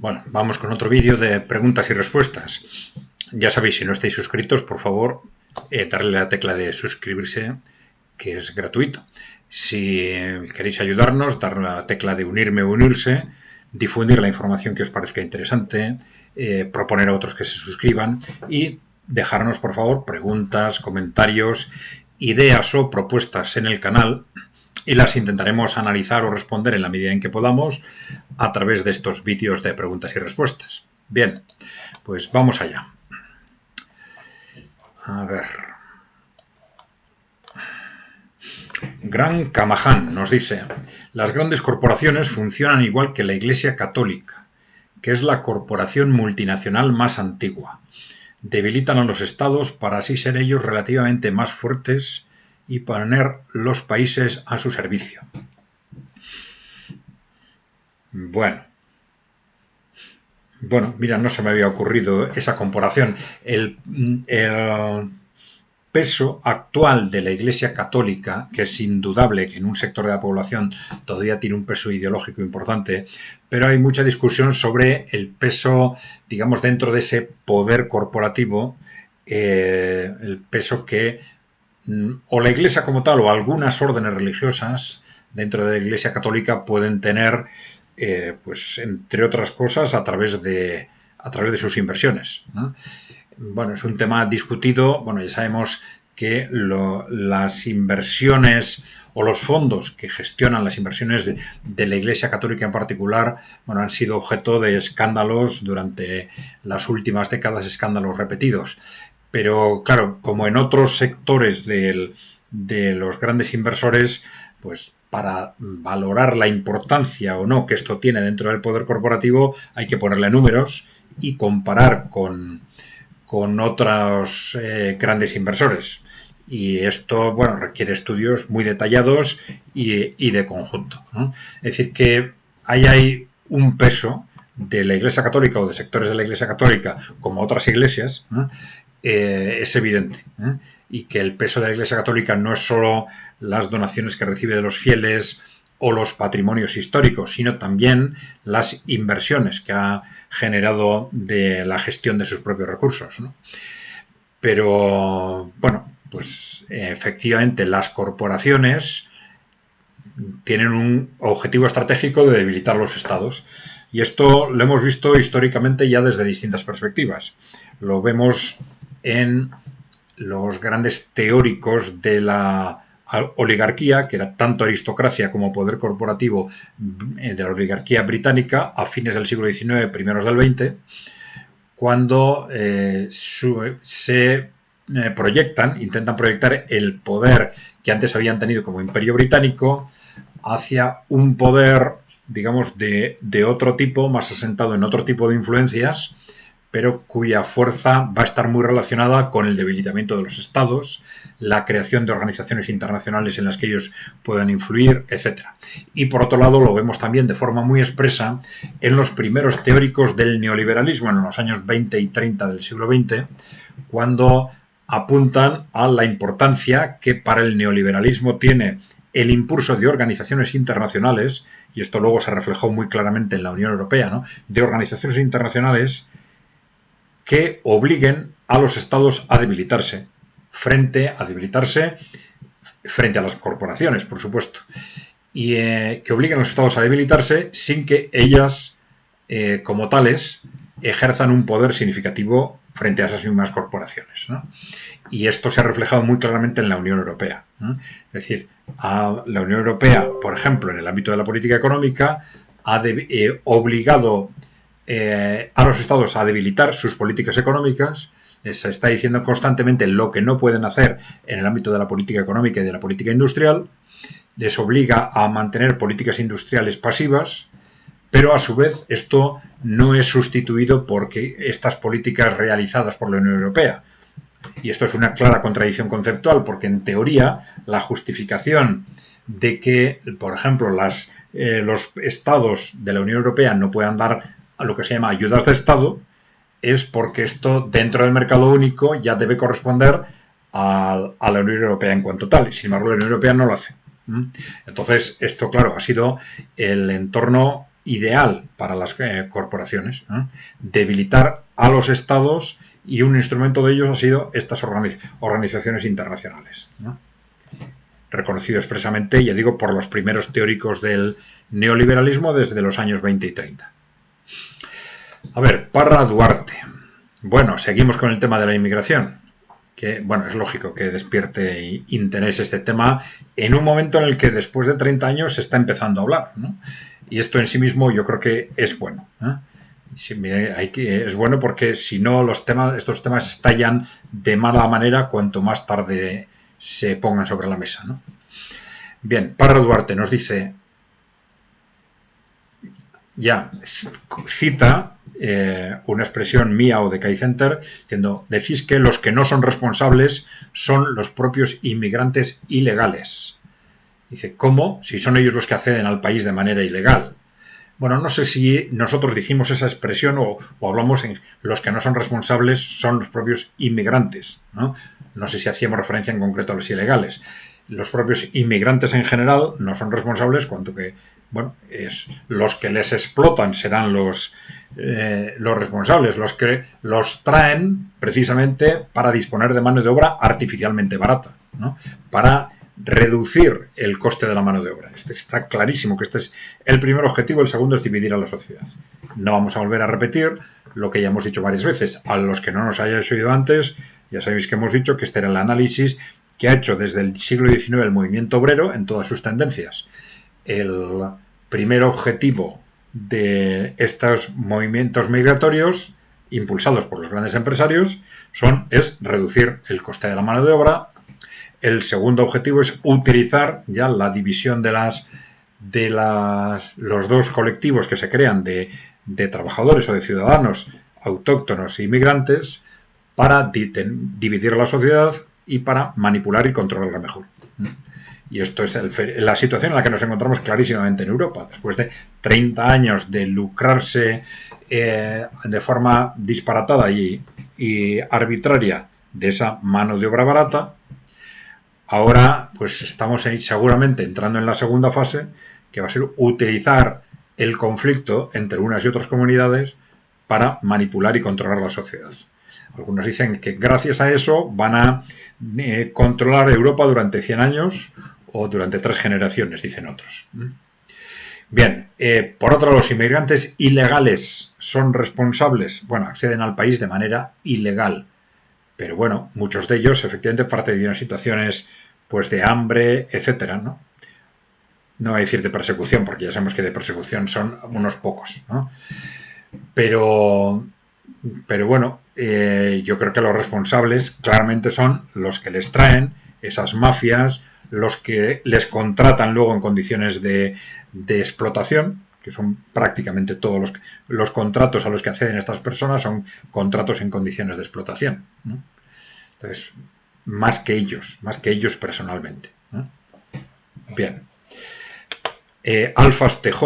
Bueno, vamos con otro vídeo de preguntas y respuestas. Ya sabéis, si no estáis suscritos, por favor, darle a la tecla de suscribirse, que es gratuito. Si queréis ayudarnos, darle a la tecla de unirme o unirse, difundir la información que os parezca interesante, proponer a otros que se suscriban y dejarnos, por favor, preguntas, comentarios, ideas o propuestas en el canal, y las intentaremos analizar o responder en la medida en que podamos a través de estos vídeos de preguntas y respuestas. Bien, pues vamos allá. A ver. Gran Camaján nos dice: las grandes corporaciones funcionan igual que la Iglesia Católica, que es la corporación multinacional más antigua. Debilitan a los estados para así ser ellos relativamente más fuertes y poner los países a su servicio. Bueno, mira, no se me había ocurrido esa comparación. El peso actual de la Iglesia Católica, que es indudable que en un sector de la población todavía tiene un peso ideológico importante, pero hay mucha discusión sobre el peso, digamos, dentro de ese poder corporativo, el peso que o la Iglesia como tal o algunas órdenes religiosas dentro de la Iglesia Católica pueden tener, pues entre otras cosas, a través de sus inversiones, ¿no? Bueno, es un tema discutido. Bueno, ya sabemos que las inversiones o los fondos que gestionan las inversiones de la Iglesia Católica en particular, bueno, han sido objeto de escándalos durante las últimas décadas, escándalos repetidos. Pero claro, como en otros sectores de los grandes inversores, pues para valorar la importancia o no que esto tiene dentro del poder corporativo hay que ponerle números y comparar con otros grandes inversores. Y esto, bueno, requiere estudios muy detallados y de conjunto, ¿no? Es decir, que hay un peso de la Iglesia Católica o de sectores de la Iglesia Católica, como otras iglesias, ¿no? Es evidente, ¿eh? Y que el peso de la Iglesia Católica no es solo las donaciones que recibe de los fieles o los patrimonios históricos, sino también las inversiones que ha generado de la gestión de sus propios recursos, ¿no? Pero, bueno, pues efectivamente las corporaciones tienen un objetivo estratégico de debilitar los estados. Y esto lo hemos visto históricamente ya desde distintas perspectivas. Lo vemos en los grandes teóricos de la oligarquía, que era tanto aristocracia como poder corporativo de la oligarquía británica a fines del siglo XIX, primeros del XX, cuando se intentan proyectar el poder que antes habían tenido como imperio británico hacia un poder, digamos, de otro tipo, más asentado en otro tipo de influencias, pero cuya fuerza va a estar muy relacionada con el debilitamiento de los estados, la creación de organizaciones internacionales en las que ellos puedan influir, etc. Y por otro lado lo vemos también de forma muy expresa en los primeros teóricos del neoliberalismo en los años 20 y 30 del siglo XX, cuando apuntan a la importancia que para el neoliberalismo tiene el impulso de organizaciones internacionales, y esto luego se reflejó muy claramente en la Unión Europea, ¿no? De organizaciones internacionales que obliguen a los estados a debilitarse frente a las corporaciones, por supuesto, y que obliguen a los estados a debilitarse sin que ellas, como tales, ejerzan un poder significativo frente a esas mismas corporaciones, ¿no? Y esto se ha reflejado muy claramente en la Unión Europea, ¿no? Es decir, la Unión Europea, por ejemplo, en el ámbito de la política económica, ha obligado a los estados a debilitar sus políticas económicas. Se está diciendo constantemente lo que no pueden hacer en el ámbito de la política económica y de la política industrial. Les obliga a mantener políticas industriales pasivas, pero a su vez esto no es sustituido por estas políticas realizadas por la Unión Europea. Y esto es una clara contradicción conceptual, porque en teoría la justificación de que, por ejemplo, los estados de la Unión Europea no puedan dar a lo que se llama ayudas de Estado es porque esto dentro del mercado único ya debe corresponder a la Unión Europea en cuanto tal. Sin embargo, la Unión Europea no lo hace. Entonces, esto, claro, ha sido el entorno ideal para las corporaciones, ¿eh? Debilitar a los estados, y un instrumento de ellos ha sido estas organizaciones internacionales, ¿no? Reconocido expresamente, ya digo, por los primeros teóricos del neoliberalismo desde los años 20 y 30. A ver, Parra Duarte. Bueno, seguimos con el tema de la inmigración, que, bueno, es lógico que despierte interés este tema en un momento en el que después de 30 años se está empezando a hablar, ¿no? Y esto en sí mismo yo creo que es bueno, ¿eh? Es bueno porque si no estos temas estallan de mala manera cuanto más tarde se pongan sobre la mesa, ¿no? Bien, Parra Duarte nos dice, ya cita una expresión mía o de Kai Center, diciendo, decís que los que no son responsables son los propios inmigrantes ilegales. Dice, ¿cómo? Si son ellos los que acceden al país de manera ilegal. Bueno, no sé si nosotros dijimos esa expresión o hablamos en los que no son responsables son los propios inmigrantes, ¿no? No sé si hacíamos referencia en concreto a los ilegales. Los propios inmigrantes en general no son responsables, cuanto que, bueno, los que les explotan serán los responsables, los que los traen precisamente para disponer de mano de obra artificialmente barata, ¿no? Para reducir el coste de la mano de obra. Está clarísimo que este es el primer objetivo. El segundo es dividir a la sociedad. No vamos a volver a repetir lo que ya hemos dicho varias veces. A los que no nos hayáis oído antes, ya sabéis que hemos dicho que este era el análisis que ha hecho desde el siglo XIX el movimiento obrero en todas sus tendencias. El primer objetivo de estos movimientos migratorios impulsados por los grandes empresarios es reducir el coste de la mano de obra. El segundo objetivo es utilizar ya la división de los dos colectivos que se crean de trabajadores o de ciudadanos autóctonos e inmigrantes para dividir la sociedad y para manipular y controlarla mejor. Y esto es la situación en la que nos encontramos clarísimamente en Europa. Después de 30 años de lucrarse de forma disparatada y arbitraria de esa mano de obra barata, ahora pues estamos ahí seguramente entrando en la segunda fase, que va a ser utilizar el conflicto entre unas y otras comunidades para manipular y controlar la sociedad. Algunos dicen que gracias a eso van a controlar Europa durante 100 años o durante 3 generaciones, dicen otros. Bien, por otro lado, los inmigrantes ilegales son responsables, bueno, acceden al país de manera ilegal, pero bueno, muchos de ellos efectivamente parten de unas situaciones pues de hambre, etcétera, ¿no? No voy a decir de persecución, porque ya sabemos que de persecución son unos pocos, ¿no? Pero bueno, yo creo que los responsables claramente son los que les traen, esas mafias, los que les contratan luego en condiciones de explotación, que son prácticamente todos los contratos a los que acceden estas personas son contratos en condiciones de explotación, ¿no? Entonces, más que ellos personalmente, ¿no? Bien. Alfas TJ.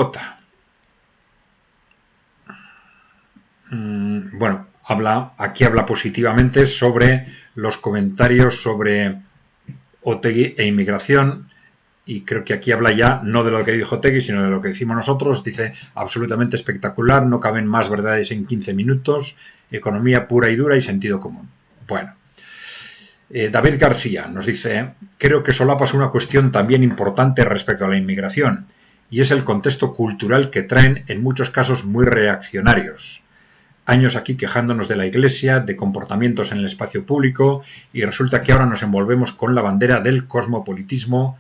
Bueno, aquí habla positivamente sobre los comentarios sobre Otegi e inmigración, y creo que aquí habla ya no de lo que dijo Otegi, sino de lo que decimos nosotros. Dice, absolutamente espectacular, no caben más verdades en 15 minutos, economía pura y dura y sentido común. Bueno, David García nos dice, creo que solapas una cuestión también importante respecto a la inmigración, y es el contexto cultural que traen en muchos casos muy reaccionarios. Años aquí quejándonos de la Iglesia, de comportamientos en el espacio público, y resulta que ahora nos envolvemos con la bandera del cosmopolitismo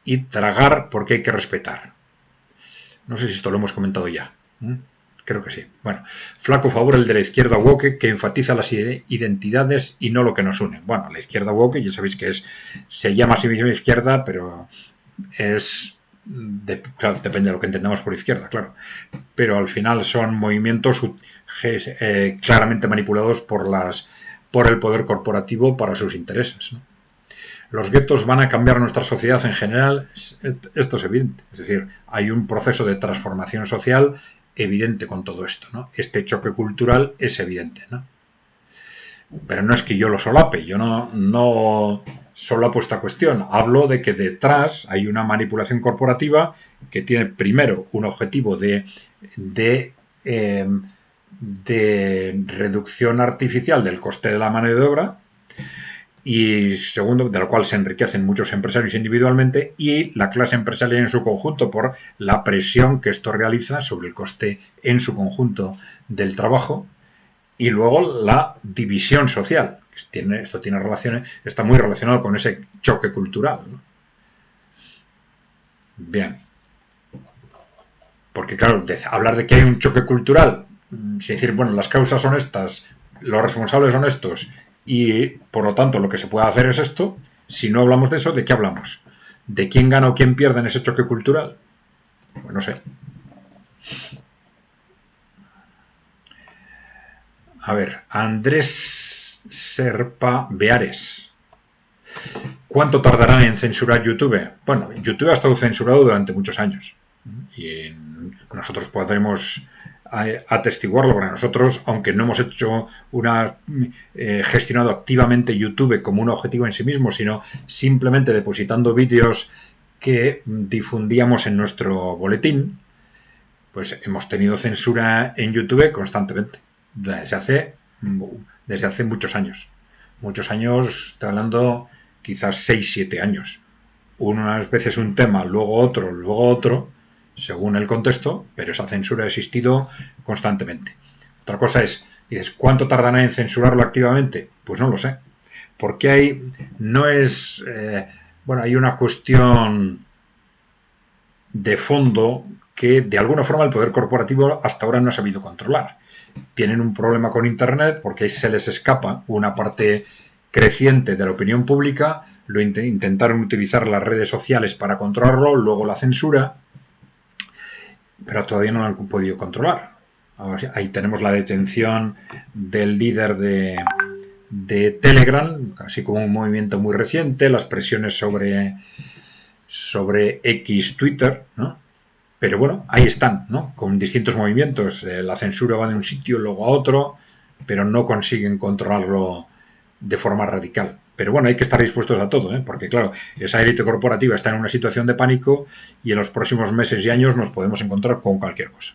y tragar porque hay que respetar. No sé si esto lo hemos comentado ya. Creo que sí. Bueno, flaco favor el de la izquierda woke, que enfatiza las identidades y no lo que nos une. Bueno, la izquierda woke, ya sabéis que se llama a sí misma izquierda, pero claro, depende de lo que entendamos por izquierda, claro. Pero al final son movimientos claramente manipulados por el poder corporativo para sus intereses, ¿no? Los guetos van a cambiar nuestra sociedad en general, esto es evidente. Es decir, hay un proceso de transformación social evidente con todo esto, ¿no? Este choque cultural es evidente, ¿no? Pero no es que yo lo solape, yo no solo ha puesto a cuestión. Hablo de que detrás hay una manipulación corporativa que tiene primero un objetivo de, eh, de reducción artificial del coste de la mano de obra, y segundo, de lo cual se enriquecen muchos empresarios individualmente y la clase empresarial en su conjunto por la presión que esto realiza sobre el coste en su conjunto del trabajo, y luego la división social. Esto tiene relaciones, está muy relacionado con ese choque cultural, ¿no? Bien. Porque claro, hablar de que hay un choque cultural, es decir, bueno, las causas son estas, los responsables son estos, y por lo tanto lo que se puede hacer es esto. Si no hablamos de eso, ¿de qué hablamos? ¿De quién gana o quién pierde en ese choque cultural? Pues no sé. A ver, Andrés Serpa Beares. ¿Cuánto tardarán en censurar YouTube? Bueno, YouTube ha estado censurado durante muchos años. Y nosotros podremos atestiguarlo, porque nosotros, aunque no hemos hecho gestionado activamente YouTube como un objetivo en sí mismo, sino simplemente depositando vídeos que difundíamos en nuestro boletín, pues hemos tenido censura en YouTube constantemente desde hace muchos años. Muchos años, estoy hablando quizás 6-7 años. Unas veces un tema, luego otro, según el contexto, pero esa censura ha existido constantemente. Otra cosa es, dices, ¿cuánto tardará en censurarlo activamente? Pues no lo sé. Porque hay una cuestión de fondo que de alguna forma el poder corporativo hasta ahora no ha sabido controlar. Tienen un problema con Internet porque ahí se les escapa una parte creciente de la opinión pública. Intentaron utilizar las redes sociales para controlarlo, luego la censura, pero todavía no lo han podido controlar. Ahí tenemos la detención del líder de Telegram, así como un movimiento muy reciente, las presiones sobre X, Twitter, ¿no? Pero bueno, ahí están, ¿no? Con distintos movimientos. La censura va de un sitio, luego a otro, pero no consiguen controlarlo de forma radical. Pero bueno, hay que estar dispuestos a todo, ¿eh? Porque claro, esa élite corporativa está en una situación de pánico y en los próximos meses y años nos podemos encontrar con cualquier cosa.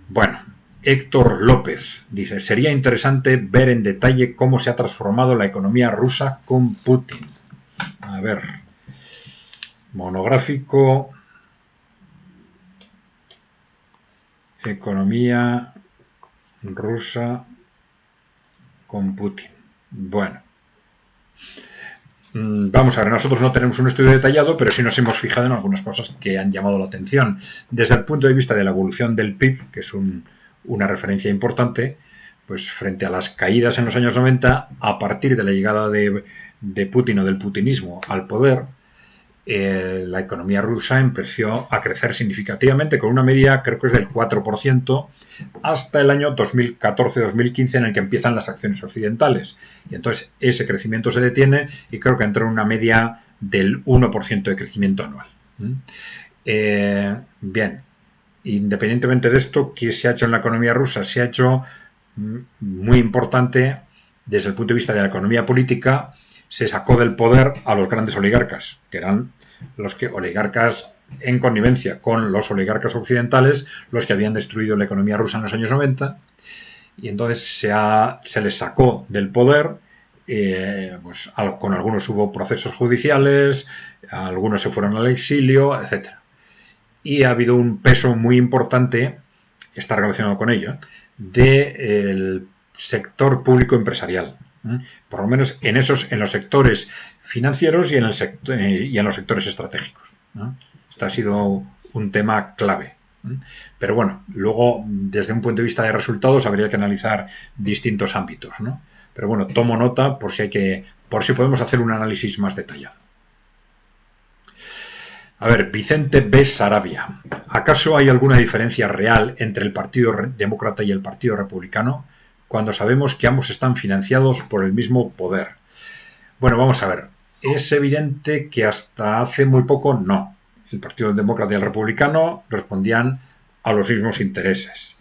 Bueno, Héctor López dice, sería interesante ver en detalle cómo se ha transformado la economía rusa con Putin. A ver, monográfico, economía rusa con Putin. Bueno, vamos a ver, nosotros no tenemos un estudio detallado, pero sí nos hemos fijado en algunas cosas que han llamado la atención. Desde el punto de vista de la evolución del PIB, que es una referencia importante, pues frente a las caídas en los años 90, a partir de la llegada de Putin o del putinismo al poder, la economía rusa empezó a crecer significativamente con una media, creo que es del 4%, hasta el año 2014-2015 en el que empiezan las acciones occidentales. Y entonces ese crecimiento se detiene y creo que entró en una media del 1% de crecimiento anual. Bien, independientemente de esto, ¿qué se ha hecho en la economía rusa? Se ha hecho muy importante desde el punto de vista de la economía política. Se sacó del poder a los grandes oligarcas, que eran oligarcas en connivencia con los oligarcas occidentales, los que habían destruido la economía rusa en los años 90, y entonces se les sacó del poder. Con algunos hubo procesos judiciales, algunos se fueron al exilio, etcétera. Y ha habido un peso muy importante, está relacionado con ello, del sector público empresarial. Por lo menos en los sectores financieros y en los sectores estratégicos. Esto ha sido un tema clave. Pero bueno, luego desde un punto de vista de resultados habría que analizar distintos ámbitos, ¿no? Pero bueno, tomo nota por si podemos hacer un análisis más detallado. A ver, Vicente B. Sarabia. ¿Acaso hay alguna diferencia real entre el Partido Demócrata y el Partido Republicano cuando sabemos que ambos están financiados por el mismo poder? Bueno, vamos a ver. Es evidente que hasta hace muy poco no. El Partido Demócrata y el Republicano respondían a los mismos intereses.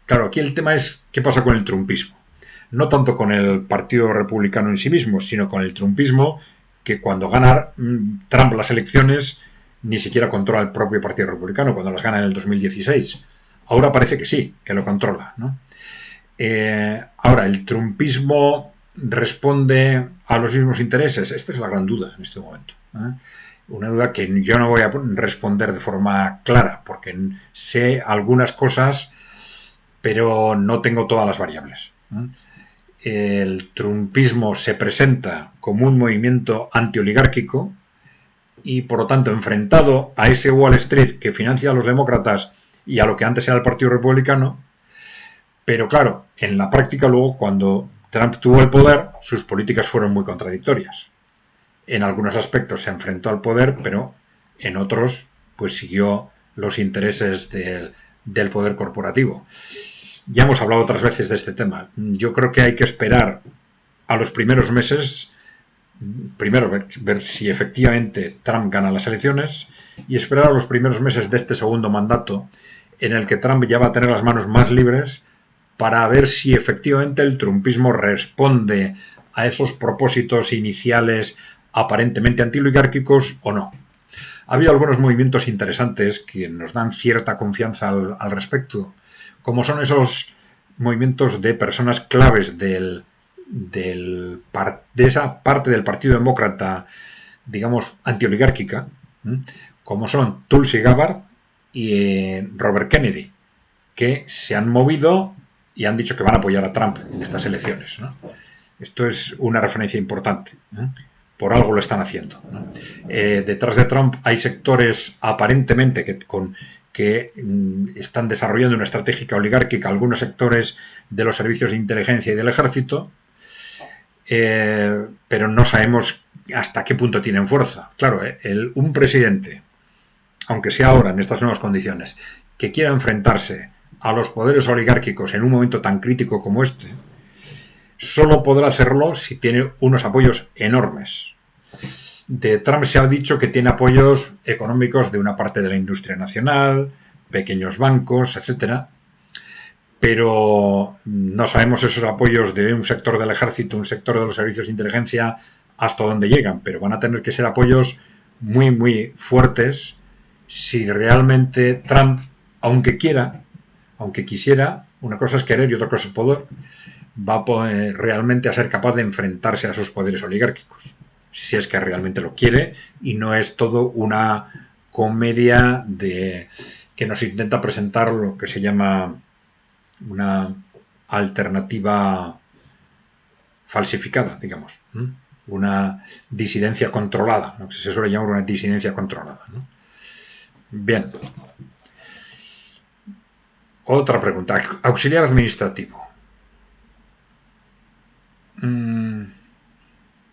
Claro, aquí el tema es qué pasa con el trumpismo. no tanto con el Partido Republicano en sí mismo, sino con el trumpismo, que cuando gana Trump las elecciones ni siquiera controla el propio Partido Republicano, cuando las gana en el 2016. Ahora parece que sí, que lo controla, ¿no? Ahora, ¿el trumpismo responde a los mismos intereses? Esta es la gran duda en este momento, ¿eh? Una duda que yo no voy a responder de forma clara, porque sé algunas cosas, pero no tengo todas las variables, ¿eh? El trumpismo se presenta como un movimiento antioligárquico y, por lo tanto, enfrentado a ese Wall Street que financia a los demócratas y a lo que antes era el Partido Republicano. Pero claro, en la práctica luego, cuando Trump tuvo el poder, sus políticas fueron muy contradictorias. En algunos aspectos se enfrentó al poder, pero en otros pues siguió los intereses del poder corporativo. Ya hemos hablado otras veces de este tema. Yo creo que hay que esperar a los primeros meses, primero ver si efectivamente Trump gana las elecciones, y esperar a los primeros meses de este segundo mandato, en el que Trump ya va a tener las manos más libres para ver si efectivamente el trumpismo responde a esos propósitos iniciales aparentemente antioligárquicos o no. Ha habido algunos movimientos interesantes que nos dan cierta confianza al respecto, como son esos movimientos de personas claves de esa parte del Partido Demócrata, digamos, antioligárquica, como son Tulsi Gabbard y Robert Kennedy, que se han movido y han dicho que van a apoyar a Trump en estas elecciones, ¿no? Esto es una referencia importante, ¿eh? Por algo lo están haciendo, ¿no? Detrás de Trump hay sectores aparentemente que están desarrollando una estrategia oligárquica, algunos sectores de los servicios de inteligencia y del ejército, pero no sabemos hasta qué punto tienen fuerza. Claro, un presidente, aunque sea ahora en estas nuevas condiciones, que quiera enfrentarse a los poderes oligárquicos en un momento tan crítico como este, solo podrá hacerlo si tiene unos apoyos enormes. De Trump se ha dicho que tiene apoyos económicos de una parte de la industria nacional, pequeños bancos, etcétera, pero no sabemos esos apoyos de un sector del ejército, un sector de los servicios de inteligencia, hasta dónde llegan, pero van a tener que ser apoyos muy, muy fuertes si realmente Trump, aunque quisiera, una cosa es querer y otra cosa es poder, va a poder realmente a ser capaz de enfrentarse a esos poderes oligárquicos, si es que realmente lo quiere y no es todo una comedia que nos intenta presentar lo que se llama una alternativa falsificada, digamos, una disidencia controlada, lo que se suele llamar una disidencia controlada, ¿no? Bien. Otra pregunta. Auxiliar administrativo.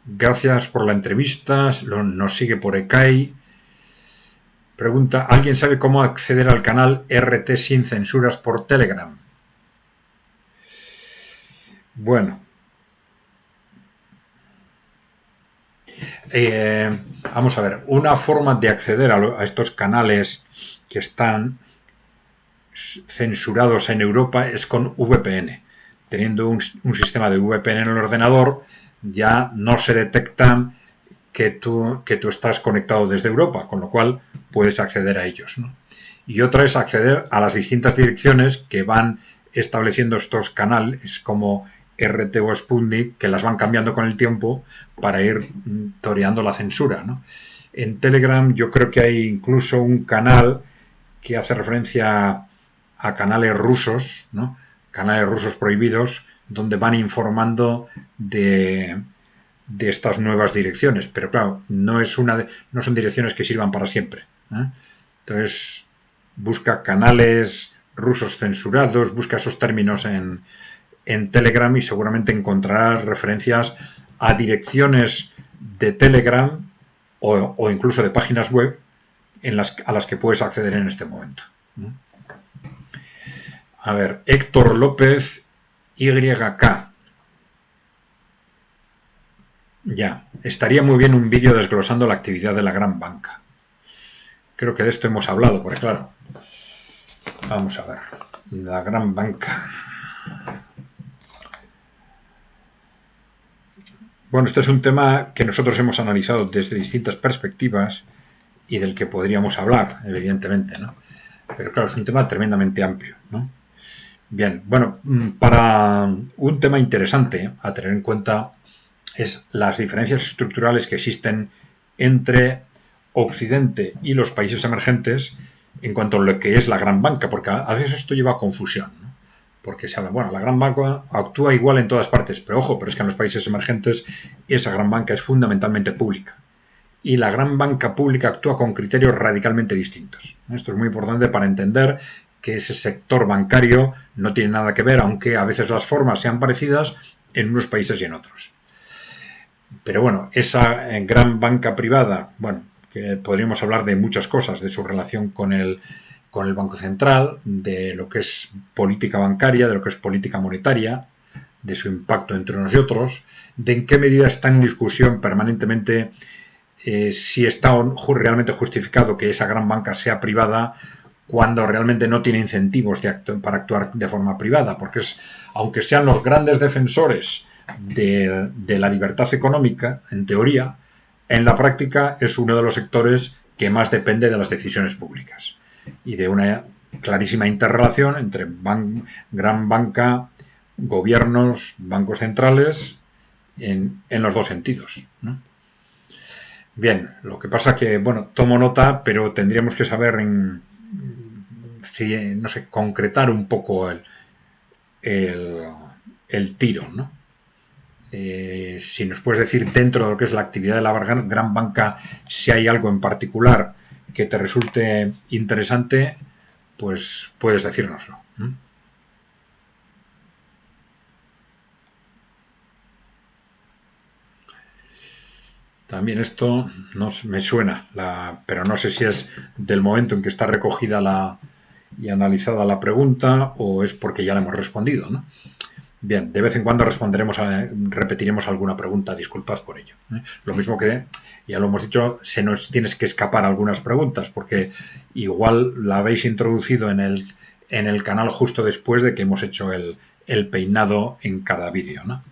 Gracias por la entrevista. Nos sigue por ECAI. Pregunta, ¿alguien sabe cómo acceder al canal RT sin censuras por Telegram? Bueno. Vamos a ver. Una forma de acceder a estos canales que están censurados en Europa es con VPN. Teniendo un sistema de VPN en el ordenador, ya no se detecta que tú estás conectado desde Europa, con lo cual puedes acceder a ellos, ¿no? Y otra es acceder a las distintas direcciones que van estableciendo estos canales como RT o Sputnik, que las van cambiando con el tiempo para ir toreando la censura, ¿no? En Telegram yo creo que hay incluso un canal que hace referencia a canales rusos, ¿no? Canales rusos prohibidos, donde van informando de estas nuevas direcciones, pero claro, no son direcciones que sirvan para siempre, ¿eh? Entonces busca canales rusos censurados, busca esos términos en Telegram y seguramente encontrarás referencias a direcciones de Telegram o incluso de páginas web a las que puedes acceder en este momento. A ver, Héctor López YK. Ya, estaría muy bien un vídeo desglosando la actividad de la gran banca. Creo que de esto hemos hablado, porque claro, vamos a ver, la gran banca. Bueno, este es un tema que nosotros hemos analizado desde distintas perspectivas y del que podríamos hablar, evidentemente, ¿no? Pero claro, es un tema tremendamente amplio, ¿no? Bien, bueno, para un tema interesante a tener en cuenta es las diferencias estructurales que existen entre Occidente y los países emergentes en cuanto a lo que es la gran banca, porque a veces esto lleva a confusión, ¿no? Porque se habla, bueno, la gran banca actúa igual en todas partes, pero ojo, pero es que en los países emergentes esa gran banca es fundamentalmente pública. Y la gran banca pública actúa con criterios radicalmente distintos. Esto es muy importante para entender que ese sector bancario no tiene nada que ver, aunque a veces las formas sean parecidas en unos países y en otros. Pero bueno, esa gran banca privada, bueno, que podríamos hablar de muchas cosas, de su relación con el Banco Central, de lo que es política bancaria, de lo que es política monetaria, de su impacto entre unos y otros, de en qué medida está en discusión permanentemente si está realmente justificado que esa gran banca sea privada cuando realmente no tiene incentivos para actuar de forma privada, porque aunque sean los grandes defensores de la libertad económica, en teoría, en la práctica es uno de los sectores que más depende de las decisiones públicas y de una clarísima interrelación entre gran banca, gobiernos, bancos centrales, en los dos sentidos, ¿no? Bien, lo que pasa que, bueno, tomo nota, pero tendríamos que saber, no sé, concretar un poco el tiro, ¿no? Si nos puedes decir dentro de lo que es la actividad de la gran banca, si hay algo en particular que te resulte interesante, pues puedes decírnoslo. También esto me suena, pero no sé si es del momento en que está recogida y analizada la pregunta o es porque ya la hemos respondido, ¿no? Bien, de vez en cuando repetiremos alguna pregunta, disculpad por ello. Lo mismo que, ya lo hemos dicho, se nos tienes que escapar algunas preguntas, porque igual la habéis introducido en el canal justo después de que hemos hecho el peinado en cada vídeo, ¿no?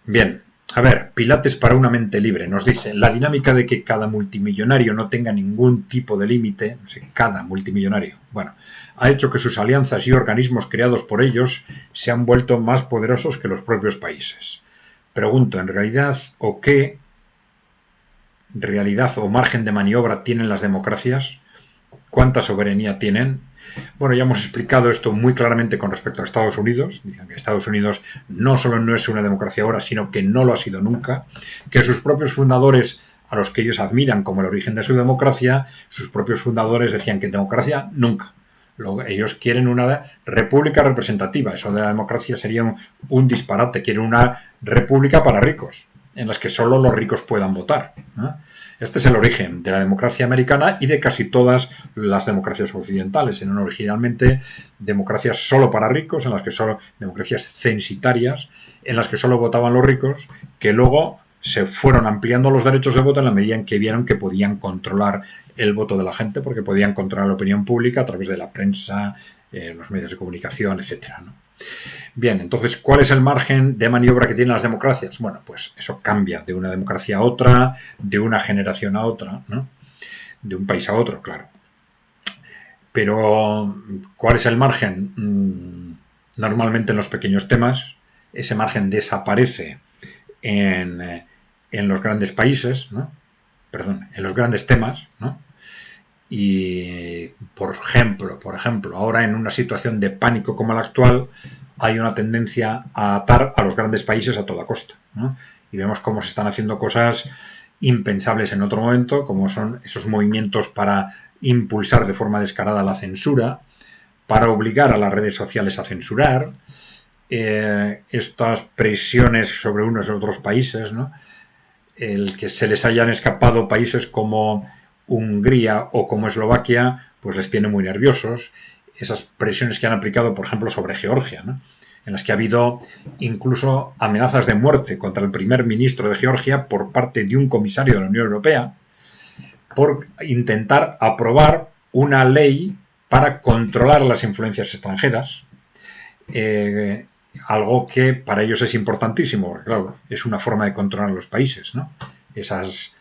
Bien, a ver, Pilates para una mente libre nos dice, la dinámica de que cada multimillonario no tenga ningún tipo de límite, no sé, cada multimillonario, bueno, ha hecho que sus alianzas y organismos creados por ellos se han vuelto más poderosos que los propios países. Pregunto, ¿en realidad o qué realidad o margen de maniobra tienen las democracias? ¿Cuánta soberanía tienen? Bueno, ya hemos explicado esto muy claramente con respecto a Estados Unidos. Dicen que Estados Unidos no solo no es una democracia ahora, sino que no lo ha sido nunca. Que sus propios fundadores, a los que ellos admiran como el origen de su democracia, sus propios fundadores decían que democracia nunca. Ellos quieren una república representativa. Eso de la democracia sería un disparate. Quieren una república para ricos, en las que solo los ricos puedan votar, ¿no? Este es el origen de la democracia americana y de casi todas las democracias occidentales. Eran originalmente democracias solo para ricos, en las que democracias censitarias, en las que solo votaban los ricos, que luego se fueron ampliando los derechos de voto en la medida en que vieron que podían controlar el voto de la gente, porque podían controlar la opinión pública a través de la prensa, los medios de comunicación, etcétera, ¿no? Bien, entonces, ¿cuál es el margen de maniobra que tienen las democracias? Bueno, pues eso cambia de una democracia a otra, de una generación a otra, ¿no? De un país a otro, claro. Pero, ¿cuál es el margen? Normalmente en los pequeños temas, ese margen desaparece en los grandes países, ¿no? Perdón, en los grandes temas, ¿no? Y, por ejemplo, ahora en una situación de pánico como la actual, hay una tendencia a atar a los grandes países a toda costa, ¿no? Y vemos cómo se están haciendo cosas impensables en otro momento, como son esos movimientos para impulsar de forma descarada la censura, para obligar a las redes sociales a censurar, estas presiones sobre unos y otros países, ¿no? El que se les hayan escapado países como Hungría o como Eslovaquia, pues les tiene muy nerviosos. Esas presiones que han aplicado, por ejemplo, sobre Georgia, ¿no? En las que ha habido incluso amenazas de muerte contra el primer ministro de Georgia por parte de un comisario de la Unión Europea por intentar aprobar una ley para controlar las influencias extranjeras, algo que para ellos es importantísimo, porque claro, es una forma de controlar los países, ¿no? Esas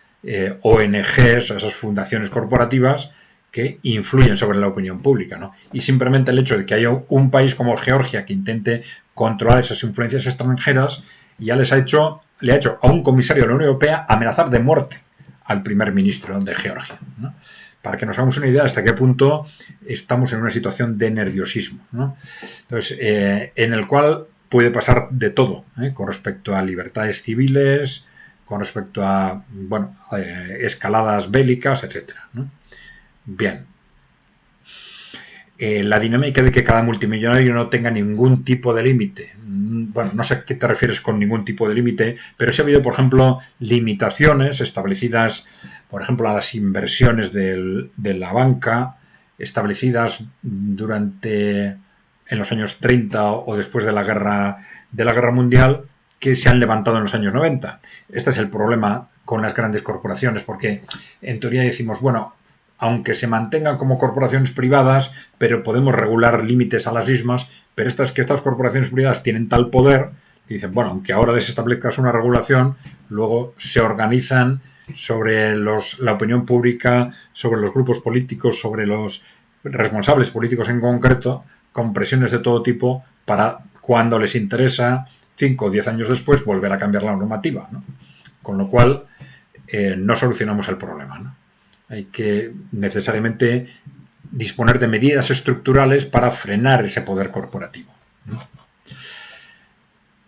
ONGs, esas fundaciones corporativas que influyen sobre la opinión pública, ¿no? Y simplemente el hecho de que haya un país como Georgia que intente controlar esas influencias extranjeras ya le ha hecho a un comisario de la Unión Europea amenazar de muerte al primer ministro de Georgia, ¿no? Para que nos hagamos una idea de hasta qué punto estamos en una situación de nerviosismo, ¿no? Entonces, en el cual puede pasar de todo, con respecto a libertades civiles, con respecto a, bueno, escaladas bélicas, etcétera, ¿no? Bien. La dinámica de que cada multimillonario no tenga ningún tipo de límite. Bueno, no sé a qué te refieres con ningún tipo de límite, pero sí ha habido, por ejemplo, limitaciones establecidas, por ejemplo, a las inversiones de la banca, establecidas durante en los años 30 o después de la guerra mundial, que se han levantado en los años 90. Este es el problema con las grandes corporaciones, porque en teoría decimos, bueno, aunque se mantengan como corporaciones privadas, pero podemos regular límites a las mismas, pero estas corporaciones privadas tienen tal poder que dicen, bueno, aunque ahora les establezcas una regulación, luego se organizan sobre la opinión pública, sobre los grupos políticos, sobre los responsables políticos en concreto, con presiones de todo tipo para cuando les interesa, 5 o 10 años después, volver a cambiar la normativa, ¿no? Con lo cual, no solucionamos el problema, ¿no? Hay que necesariamente disponer de medidas estructurales para frenar ese poder corporativo.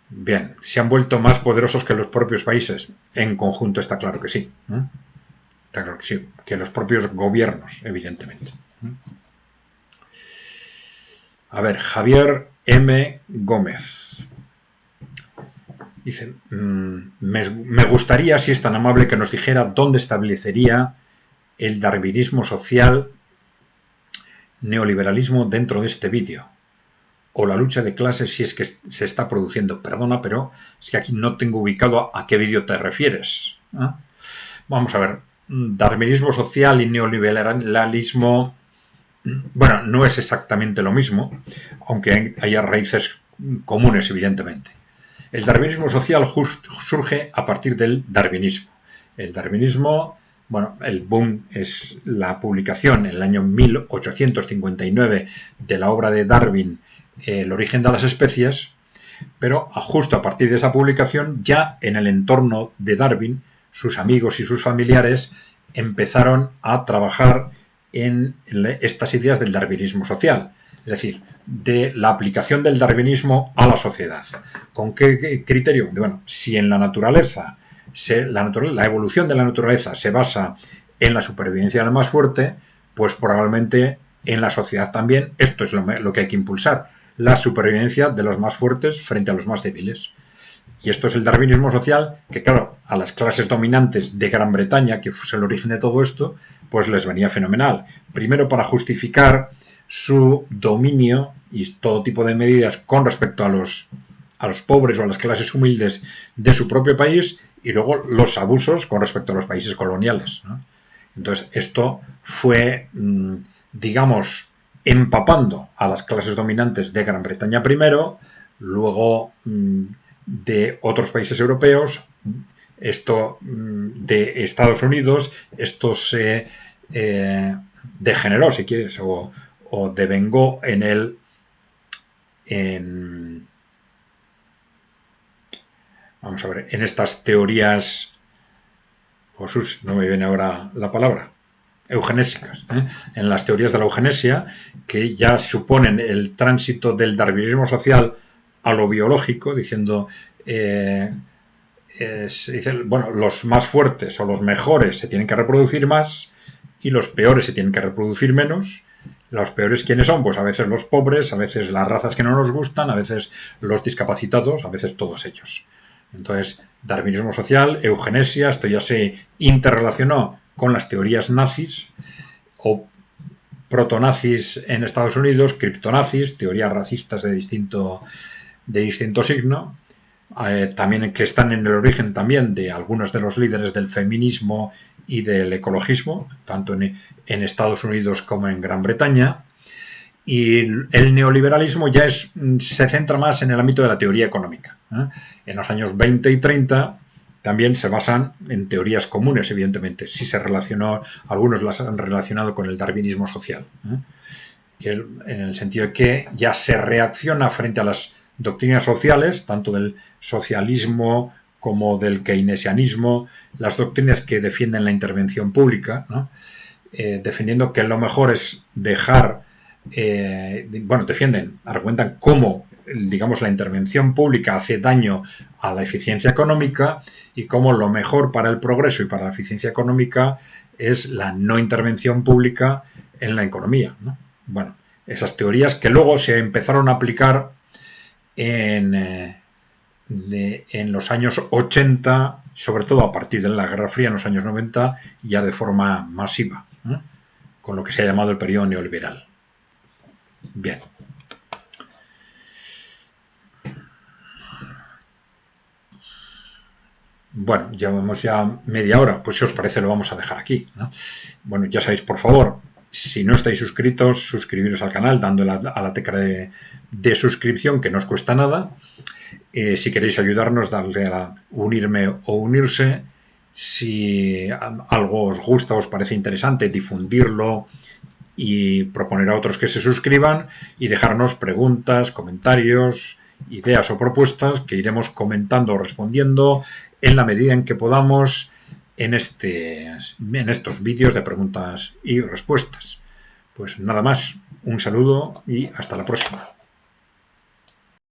Bien, ¿se han vuelto más poderosos que los propios países? En conjunto está claro que sí. Está claro que sí, que los propios gobiernos, evidentemente. A ver, Javier M. Gómez dice, me gustaría, si es tan amable, que nos dijera dónde establecería el darwinismo social, neoliberalismo dentro de este vídeo, o la lucha de clases si es que se está produciendo. Perdona, pero es que aquí no tengo ubicado a qué vídeo te refieres, ¿eh? Vamos a ver, darwinismo social y neoliberalismo, bueno, no es exactamente lo mismo, aunque haya raíces comunes, evidentemente. El darwinismo social surge a partir del darwinismo. El darwinismo, bueno, el boom es la publicación en el año 1859 de la obra de Darwin, El origen de las especies, pero justo a partir de esa publicación, ya en el entorno de Darwin, sus amigos y sus familiares empezaron a trabajar en estas ideas del darwinismo social. Es decir, de la aplicación del darwinismo a la sociedad. ¿Con qué criterio? Bueno, si en la naturaleza, la evolución de la naturaleza se basa en la supervivencia del más fuerte, pues probablemente en la sociedad también esto es lo que hay que impulsar, la supervivencia de los más fuertes frente a los más débiles. Y esto es el darwinismo social, que claro, a las clases dominantes de Gran Bretaña, que fue el origen de todo esto, pues les venía fenomenal. Primero para justificar su dominio y todo tipo de medidas con respecto a los pobres o a las clases humildes de su propio país, y luego los abusos con respecto a los países coloniales, ¿no? Entonces esto fue, digamos, empapando a las clases dominantes de Gran Bretaña primero, luego de otros países europeos, esto de Estados Unidos, esto se degeneró, si quieres, o devengó vamos a ver, en estas teorías, Jesús, no me viene ahora la palabra, eugenésicas, en las teorías de la eugenesia, que ya suponen el tránsito del darwinismo social a lo biológico, diciendo, bueno, los más fuertes o los mejores se tienen que reproducir más y los peores se tienen que reproducir menos. Los peores, ¿quiénes son? Pues a veces los pobres, a veces las razas que no nos gustan, a veces los discapacitados, a veces todos ellos. Entonces, darwinismo social, eugenesia, esto ya se interrelacionó con las teorías nazis o protonazis en Estados Unidos, criptonazis, teorías racistas de distinto signo, también que están en el origen también de algunos de los líderes del feminismo y del ecologismo, tanto en Estados Unidos como en Gran Bretaña. Y el neoliberalismo ya se centra más en el ámbito de la teoría económica. En los años 20 y 30 también se basan en teorías comunes, evidentemente. Sí se relacionó, algunos las han relacionado con el darwinismo social. En el sentido de que ya se reacciona frente a las doctrinas sociales, tanto del socialismo como del keynesianismo, las doctrinas que defienden la intervención pública, ¿no? Defendiendo que lo mejor es dejar, argumentan cómo, digamos, la intervención pública hace daño a la eficiencia económica y cómo lo mejor para el progreso y para la eficiencia económica es la no intervención pública en la economía, ¿no? Bueno, esas teorías que luego se empezaron a aplicar en los años 80, sobre todo a partir de la Guerra Fría en los años 90, ya de forma masiva, con lo que se ha llamado el periodo neoliberal. Bien. Bueno, llevamos ya media hora, pues si os parece lo vamos a dejar aquí, ¿no? Bueno, ya sabéis, por favor, si no estáis suscritos, suscribiros al canal dándole a la tecla de suscripción, que no os cuesta nada. Si queréis ayudarnos, darle a unirme o unirse. Si algo os gusta, os parece interesante, difundirlo y proponer a otros que se suscriban y dejarnos preguntas, comentarios, ideas o propuestas que iremos comentando o respondiendo en la medida en que podamos en estos vídeos de preguntas y respuestas. Pues nada más, un saludo y hasta la próxima.